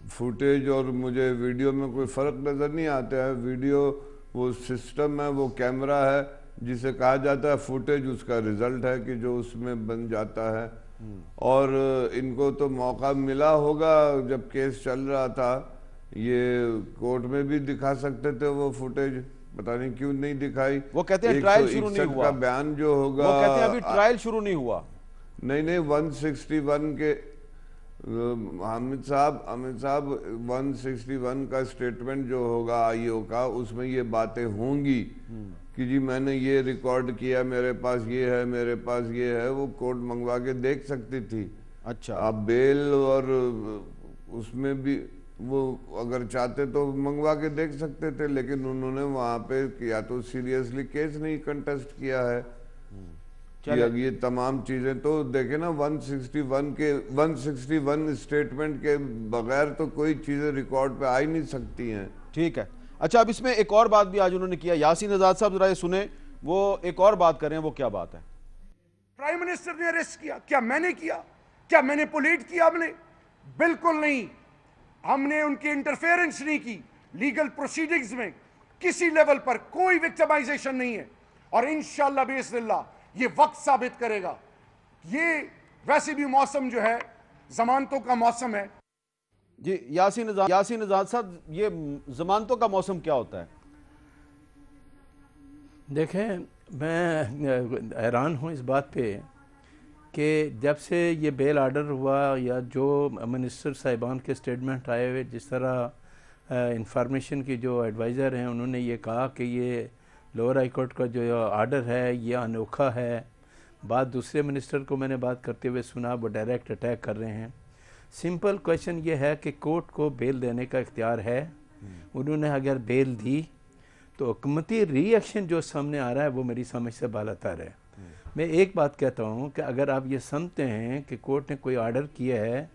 फुटेज और मुझे वीडियो में कोई फ़र्क नज़र नहीं आता है। वीडियो वो सिस्टम है, वो कैमरा है जिसे कहा जाता है फुटेज, उसका रिजल्ट है कि जो उसमें बन जाता है। और इनको तो मौका मिला होगा जब केस चल रहा था, ये कोर्ट में भी दिखा सकते थे वो फुटेज, पता नहीं क्यों नहीं दिखाई। वो कहते हैं ट्रायल शुरू नहीं हुआ, का बयान जो होगा, वो कहते हैं अभी ट्रायल शुरू नहीं हुआ। नहीं 161 के अमित साहब 161 का स्टेटमेंट जो होगा आईओ का, उसमें ये बातें होंगी कि जी मैंने ये रिकॉर्ड किया, मेरे पास ये है, मेरे पास ये है। वो कोर्ट मंगवा के देख सकती थी। अच्छा, आप बेल और उसमें भी वो अगर चाहते तो मंगवा के देख सकते थे, लेकिन उन्होंने वहां पे या तो सीरियसली केस नहीं कंटेस्ट किया है कि अब ये तमाम चीजें तो देखे ना। 161 स्टेटमेंट के बगैर तो कोई चीजें रिकॉर्ड पे आ ही नहीं सकती हैं। ठीक है। अच्छा, अब इसमें एक और बात भी आज उन्होंने किया, यासीन आजाद साहब जरा ये सुने, वो एक और बात कर रहे हैं। वो क्या बात है? प्राइम मिनिस्टर ने अरेस्ट किया, क्या मैंने किया? क्या मैनिपुलेट किया हमने? बिल्कुल नहीं। हमने उनकी इंटरफेरेंस नहीं की लीगल प्रोसीडिंग्स में, किसी लेवल पर कोई विक्टिमाइजेशन नहीं है। और इंशाअल्लाह बिइज़्निल्लाह ये वक्त साबित करेगा। ये वैसे भी मौसम जो है जमानतों का मौसम है। जी यासीन आजाद साहब, ये जमानतों का मौसम क्या होता है? देखें, मैं हैरान हूँ इस बात पे कि जब से ये बेल आर्डर हुआ या जो मिनिस्टर साहिबान के स्टेटमेंट आए हुए, जिस तरह इंफॉर्मेशन की जो एडवाइज़र हैं उन्होंने ये कहा कि ये लोअर हाई कोर्ट का जो आर्डर है ये अनोखा है। बात दूसरे मिनिस्टर को मैंने बात करते हुए सुना, वो डायरेक्ट अटैक कर रहे हैं। सिंपल क्वेश्चन ये है कि कोर्ट को बेल देने का इख्तियार है। उन्होंने अगर बेल दी तो हुकूमती रिएक्शन जो सामने आ रहा है वो मेरी समझ से बालातर है। मैं एक बात कहता हूँ कि अगर आप ये समझते हैं कि कोर्ट ने कोई आर्डर किया है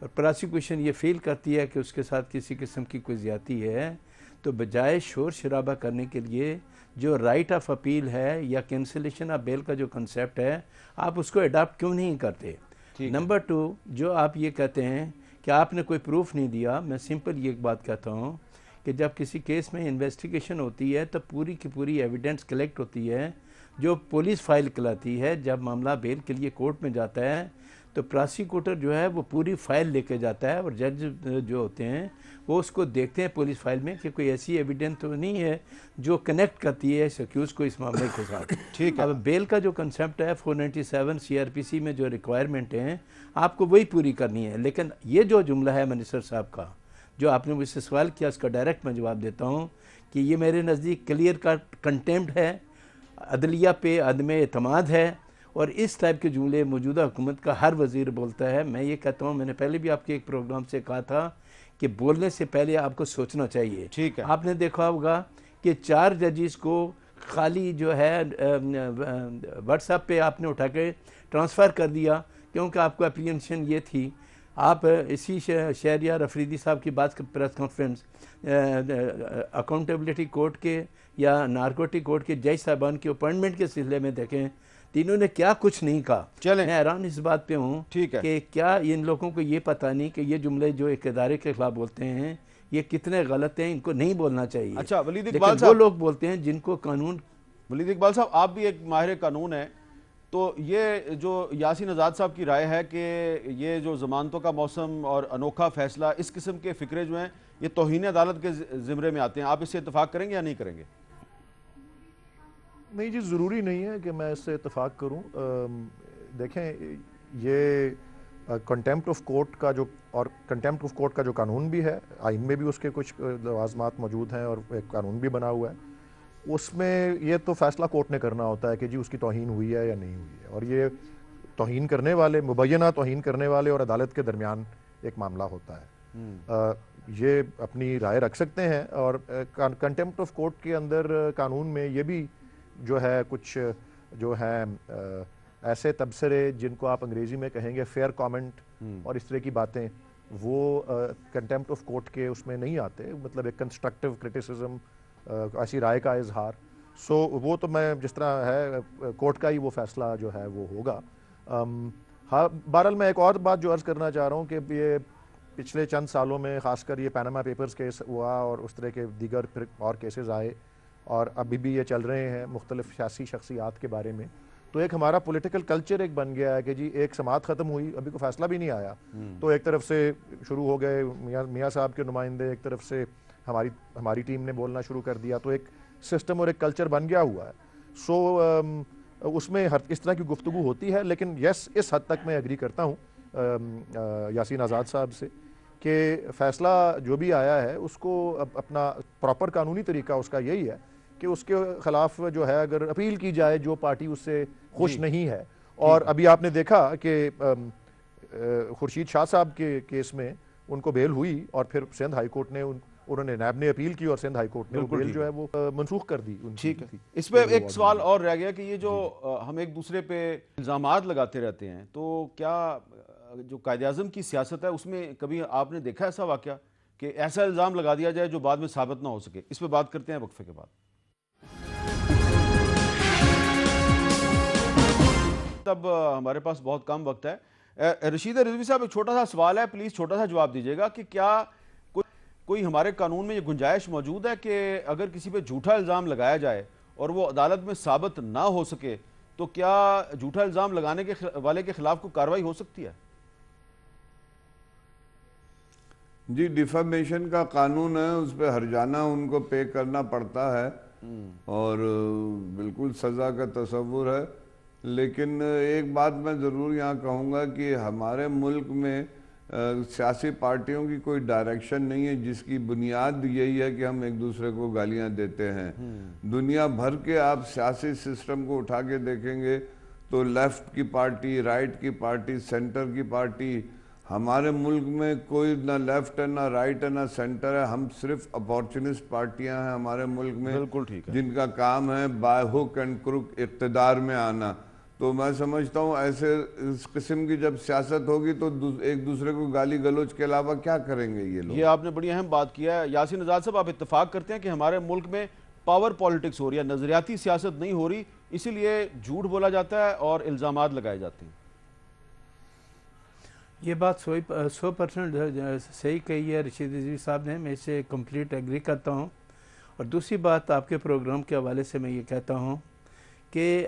और प्रोसिक्यूशन ये फील करती है कि उसके साथ किसी किस्म की कोई ज़्यादती है, तो बजाय शोर शराबा करने के लिए जो राइट ऑफ अपील है या कैंसिलेशन ऑफ बेल का जो कंसेप्ट है, आप उसको अडॉप्ट क्यों नहीं करते? नंबर 2, जो आप ये कहते हैं कि आपने कोई प्रूफ नहीं दिया, मैं सिंपल ये एक बात कहता हूँ कि जब किसी केस में इन्वेस्टिगेशन होती है तो पूरी की पूरी एविडेंस कलेक्ट होती है, जो पुलिस फाइल कहलाती है। जब मामला बेल के लिए कोर्ट में जाता है तो प्रोसिक्यूटर जो है वो पूरी फाइल लेके जाता है और जज जो होते हैं वो उसको देखते हैं पुलिस फाइल में कि कोई ऐसी एविडेंस तो नहीं है जो कनेक्ट करती है इस एक्यूज़ को इस मामले के साथ। ठीक है। अब बेल का जो कंसेप्ट है 497 सीआरपीसी में जो रिक्वायरमेंट हैं आपको वही पूरी करनी है। लेकिन ये जो जुमला है मिनिस्टर साहब का, जो आपने मुझसे सवाल किया, उसका डायरेक्ट मैं जवाब देता हूँ कि ये मेरे नज़दीक क्लियर का कंटेम्प्ट है, अदलिया पे अदम एतमाद है। और इस टाइप के जुमले मौजूदा हुकूमत का हर वज़ीर बोलता है। मैं ये कहता हूँ, मैंने पहले भी आपके एक प्रोग्राम से कहा था कि बोलने से पहले आपको सोचना चाहिए। ठीक है। आपने देखा होगा कि 4 जजिस को खाली जो है व्हाट्सएप पे आपने उठा के ट्रांसफ़र कर दिया, क्योंकि आपको एप्लीकेशन ये थी। आप इसी शहरियार अफरीदी साहब की बात प्रेस कॉन्फ्रेंस अकाउंटेबिलिटी कोर्ट के या नारकोटिक कोर्ट के जज साहबान के अपॉइंटमेंट के सिलसिले में देखें, तीनों ने क्या कुछ नहीं कहा। चलें, मैं हैरान इस बात पे हूँ कि क्या इन लोगों को ये पता नहीं कि ये जुमले जो एक इदारे के खिलाफ बोलते हैं ये कितने गलत हैं, इनको नहीं बोलना चाहिए। अच्छा वलीद इकबाल लेकिन साहब, वो लोग बोलते हैं जिनको कानून। वलीद इकबाल साहब, आप भी एक माहिर कानून है, तो ये जो यासीन आज़ाद साहब की राय है कि ये जो ज़मानतों का मौसम और अनोखा फैसला, इस किस्म के फ़िक्रे जो हैं ये तौहीन अदालत के ज़िम्रे में आते हैं, आप इससे इत्तेफाक करेंगे या नहीं करेंगे? नहीं जी, ज़रूरी नहीं है कि मैं इससे इत्तेफाक करूं। देखें, ये कंटेम्प्ट ऑफ कोर्ट का जो और कंटेम्प्ट ऑफ कोर्ट का जो कानून भी है, आइन में भी उसके कुछ लवाज़मात मौजूद हैं और एक कानून भी बना हुआ है। उसमें ये तो फैसला कोर्ट ने करना होता है कि जी उसकी तौहीन हुई है या नहीं हुई है, और ये तौहीन करने वाले, मुबैना तौहीन करने वाले और अदालत के दरमियान एक मामला होता है। ये अपनी राय रख सकते हैं, और कंटेम्प्ट ऑफ कोर्ट के अंदर कानून में ये भी जो है कुछ जो है ऐसे तबसरे जिनको आप अंग्रेज़ी में कहेंगे फेयर कमेंट और इस तरह की बातें, वो कंटेम्प्ट ऑफ कोर्ट के उसमें नहीं आते। मतलब एक कंस्ट्रक्टिव क्रिटिसिज्म, ऐसी राय का इजहार, सो वो तो मैं जिस तरह है कोर्ट का ही वो फैसला जो है वो होगा। हाँ, बहरहाल मैं एक और बात जो अर्ज़ करना चाह रहा हूँ कि ये पिछले चंद सालों में ख़ासकर ये पैनामा पेपर्स केस हुआ और उस तरह के दीगर फिर और केसेस आए, और अभी भी ये चल रहे हैं मुख्तलिफ सियासी शख्सियात के बारे में। तो एक हमारा पॉलिटिकल कल्चर एक बन गया है कि जी एक समात ख़त्म हुई, अभी कोई फैसला भी नहीं आया, तो एक तरफ से शुरू हो गए मियाँ साहब के नुमाइंदे, एक तरफ से हमारी टीम ने बोलना शुरू कर दिया, तो एक सिस्टम और एक कल्चर बन गया हुआ है। सो उसमें हर इस तरह की गुफ्तगू होती है, लेकिन यस, इस हद तक मैं एग्री करता हूँ यासीन आज़ाद साहब से कि फ़ैसला जो भी आया है उसको अपना प्रॉपर कानूनी तरीका उसका यही है कि उसके ख़िलाफ़ जो है अगर अपील की जाए जो पार्टी उससे खुश नहीं है। और अभी आपने देखा कि खुर्शीद शाह साहब के केस में उनको बेल हुई और फिर सिंध हाई कोर्ट ने उन्होंने नैब ने अपील की और सिंध हाई कोर्ट ने बेल जो है वो मनसूख कर दी। ठीक है, इस पे एक सवाल और रह गया कि ये जो हम एक दूसरे पे इल्ज़ामात लगाते रहते हैं, तो क्या जो कायदे-आज़म की सियासत है उसमें कभी आपने देखा ऐसा वाक़या कि ऐसा इल्ज़ाम लगा दिया जाए जो बाद में साबित ना हो सके? इस पे बात करते हैं वक्फे के बाद। तब हमारे पास बहुत कम वक्त है। रशीद रिजवी साहब, एक छोटा सा सवाल है, प्लीज़ छोटा सा जवाब दीजिएगा कि क्या कोई हमारे कानून में ये गुंजाइश मौजूद है कि अगर किसी पे झूठा इल्ज़ाम लगाया जाए और वो अदालत में साबित ना हो सके तो क्या झूठा इल्ज़ाम लगाने के वाले के खिलाफ कोई कार्रवाई हो सकती है? जी, डिफेमेशन का कानून है, उस पर हर्जाना उनको पे करना पड़ता है और बिल्कुल सज़ा का तसव्वुर है। लेकिन एक बात मैं ज़रूर यहाँ कहूँगा कि हमारे मुल्क में सियासी पार्टियों की कोई डायरेक्शन नहीं है जिसकी बुनियाद यही है कि हम एक दूसरे को गालियाँ देते हैं। दुनिया भर के आप सियासी सिस्टम को उठा के देखेंगे तो लेफ़्ट की पार्टी, राइट की पार्टी, सेंटर की पार्टी, हमारे मुल्क में कोई ना लेफ्ट है, ना राइट है, ना सेंटर है। हम सिर्फ अपॉर्चुनिस्ट पार्टियां हैं हमारे मुल्क में, बिल्कुल ठीक है, जिनका काम है बाय हुक एंड क्रुक इक़्तिदार में आना। तो मैं समझता हूँ ऐसे इस किस्म की जब सियासत होगी तो एक दूसरे को गाली गलोच के अलावा क्या करेंगे ये लोग। ये आपने बड़ी अहम बात किया है। यासीन आज़ाद साहब, आप इत्तेफाक करते हैं कि हमारे मुल्क में पावर पॉलिटिक्स हो रही है, नजरियाती सियासत नहीं हो रही, इसीलिए झूठ बोला जाता है और इल्ज़ामात लगाए जाते हैं? ये बात 100% सही कही है रशीद रिजवी साहब ने, मैं इससे कंप्लीट एग्री करता हूँ। और दूसरी बात, आपके प्रोग्राम के हवाले से मैं ये कहता हूँ कि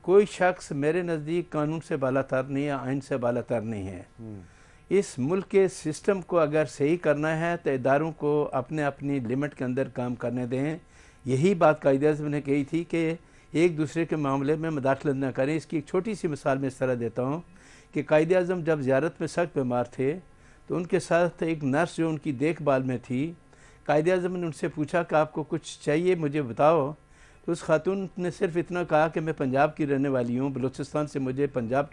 कोई शख्स मेरे नज़दीक कानून से बालातर नहीं है, आइन से बालातर नहीं है। इस मुल्क के सिस्टम को अगर सही करना है तो इदारों को अपने अपनी लिमिट के अंदर काम करने दें। यही बात कायदे-आज़म ने कही थी कि एक दूसरे के मामले में मुदाखलत न करें। इसकी एक छोटी सी मिसाल मैं इस तरह देता हूँ कि कायदे-आज़म जब ज़ियारत में सख्त बीमार थे तो उनके साथ एक नर्स जो उनकी देखभाल में थी, कायदे-आज़म ने उनसे पूछा कि आपको कुछ चाहिए मुझे बताओ। तो उस खातून ने सिर्फ इतना कहा कि मैं पंजाब की रहने वाली हूँ, बलूचिस्तान से मुझे पंजाब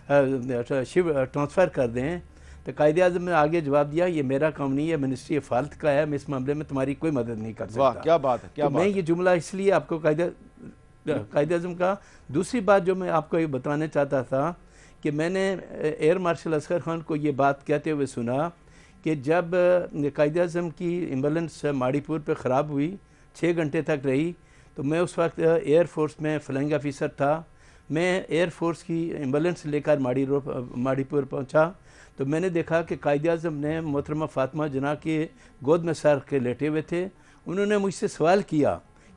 ट्रांसफ़र कर दें तो कायदे आज़म ने आगे जवाब दिया, ये मेरा काम नहीं है, मिनिस्ट्री ऑफ हेल्थ का है, मैं इस मामले में तुम्हारी कोई मदद नहीं कर सकता। वाह, क्या बात है, क्या तो बात मैं है। ये जुमला इसलिए आपको कायदे आज़म का। दूसरी बात जो मैं आपको ये बताना चाहता था कि मैंने एयर मार्शल असगर खान को ये बात कहते हुए सुना कि जब कायदे आज़म की एम्बुलेंस माड़ीपुर पे ख़राब हुई, 6 घंटे तक रही, तो मैं उस वक्त एयर फोर्स में फ्लाइंग ऑफिसर था। मैं एयर फोर्स की एम्बुलेंस लेकर माड़ीपुर पहुंचा, तो मैंने देखा कि कायदे आज़म ने मोहतरमा फ़ातिमा जना के गोद में सर के लेटे हुए थे। उन्होंने मुझसे सवाल किया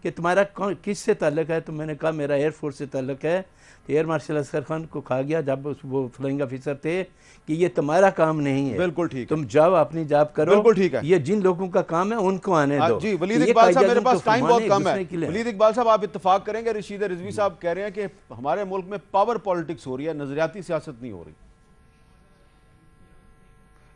कि तुम्हारा किस से ताल्लुक़ है, तो मैंने कहा मेरा एयर फोर्स से ताल्लुक़ है। तो एयर मार्शल असगर खान को कहा गया, जब वो फ्लाइंग ऑफिसर थे, कि ये तुम्हारा काम नहीं है, बिल्कुल ठीक है, तुम जाओ अपनी जॉब करो, बिल्कुल ठीक है, ये जिन लोगों का काम है उनको आने दो। जी वलीद तो ये इकबाल साहब, कायदे मेरे आज़म पास को टाइम बहुत फरमाने कम है। घुसने के लिए। वलीद इकबाल साहब, आप इत्तेफाक करेंगे, रशीद रिजवी साहब कह रहे हैं कि हमारे मुल्क में पावर पॉलिटिक्स हो रही है, नजरियाती सियासत नहीं हो रही।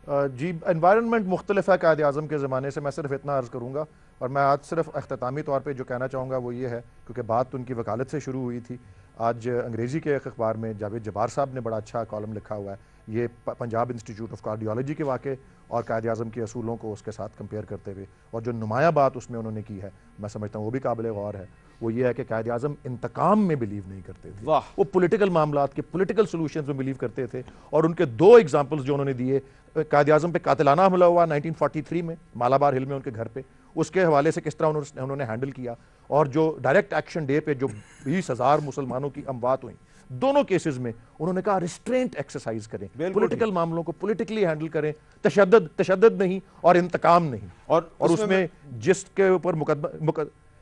जी, एनवायरनमेंट मुख्तलिफ है कायदे आज़म के ज़माने से। मैं सिर्फ इतना अर्ज़ करूँगा, और मैं आज सिर्फ अख्तामी तौर पे जो कहना चाहूँगा वो ये है, क्योंकि बात तो उनकी वकालत से शुरू हुई थी। आज अंग्रेज़ी के एक अखबार में जावेद जब्बार साहब ने बड़ा अच्छा कॉलम लिखा हुआ है, ये पंजाब इंस्टीट्यूट ऑफ कार्डियोलॉजी के वाक़े और कायदे आज़म के असूलों को उसके साथ कंपेयर करते हुए, और जो नुमाया बात उसमें उन्होंने की है, मैं समझता हूँ वो भी काबिल गौर है। वो ये है कि कायदे आज़म इंतकाम में बिलीव नहीं करते थे, वो पॉलिटिकल मामलात के पॉलिटिकल सोल्यूशंस में बिलीव करते थे। और उनके 2 एग्जाम्पल्स जो उन्होंने दिए, कायदे आज़म पे कातिलाना हमला हुआ 1943 में मालाबार हिल में उनके घर पे, उसके हवाले से किस तरह उन्होंने हैंडल किया, और जो डायरेक्ट एक्शन डे पे जो 20,000 मुसलमानों की अमवात हुई, दोनों केसेस में उन्होंने कहा रिस्ट्रेंट एक्सरसाइज करें, पॉलिटिकल मामलों को पॉलिटिकली हैंडल करें, तशद्दुद नहीं और इंतकाम नहीं। और उसमें जिसके ऊपर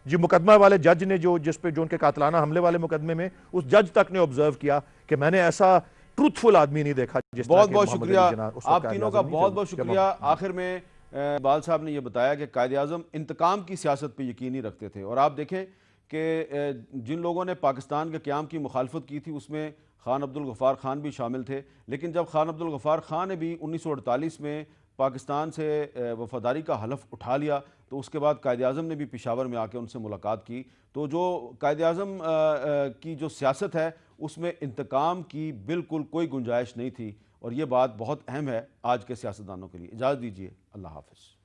मुकदमा वाले जज ने जो उनके कातलाना हमले वाले मुकदमे में, उस जज तक ने ऑब्जर्व किया कि मैंने ऐसा ट्रूथफुल आदमी नहीं देखा। बहुत बहुत शुक्रिया आप तीनों का, बहुत बहुत शुक्रिया। आखिर में इकबाल साहब ने यह बताया कि कायदे आज़म इंतकाम की सियासत पे यकीन नहीं रखते थे, और आप देखें कि जिन लोगों ने पाकिस्तान के क़याम की मुखालफत की थी उसमें खान अब्दुल गफ़ार खान भी शामिल थे। लेकिन जब खान अब्दुल गफ़ार खान ने भी 1948 में पाकिस्तान से वफादारी का हलफ उठा लिया, तो उसके बाद कायदे आज़म ने भी पेशावर में आके उनसे मुलाकात की। तो जो कायदे आज़म की जो सियासत है उसमें इंतकाम की बिल्कुल कोई गुंजाइश नहीं थी, और ये बात बहुत अहम है आज के सियासतदानों के लिए। इजाज़त दीजिए, अल्लाह हाफ़िज़।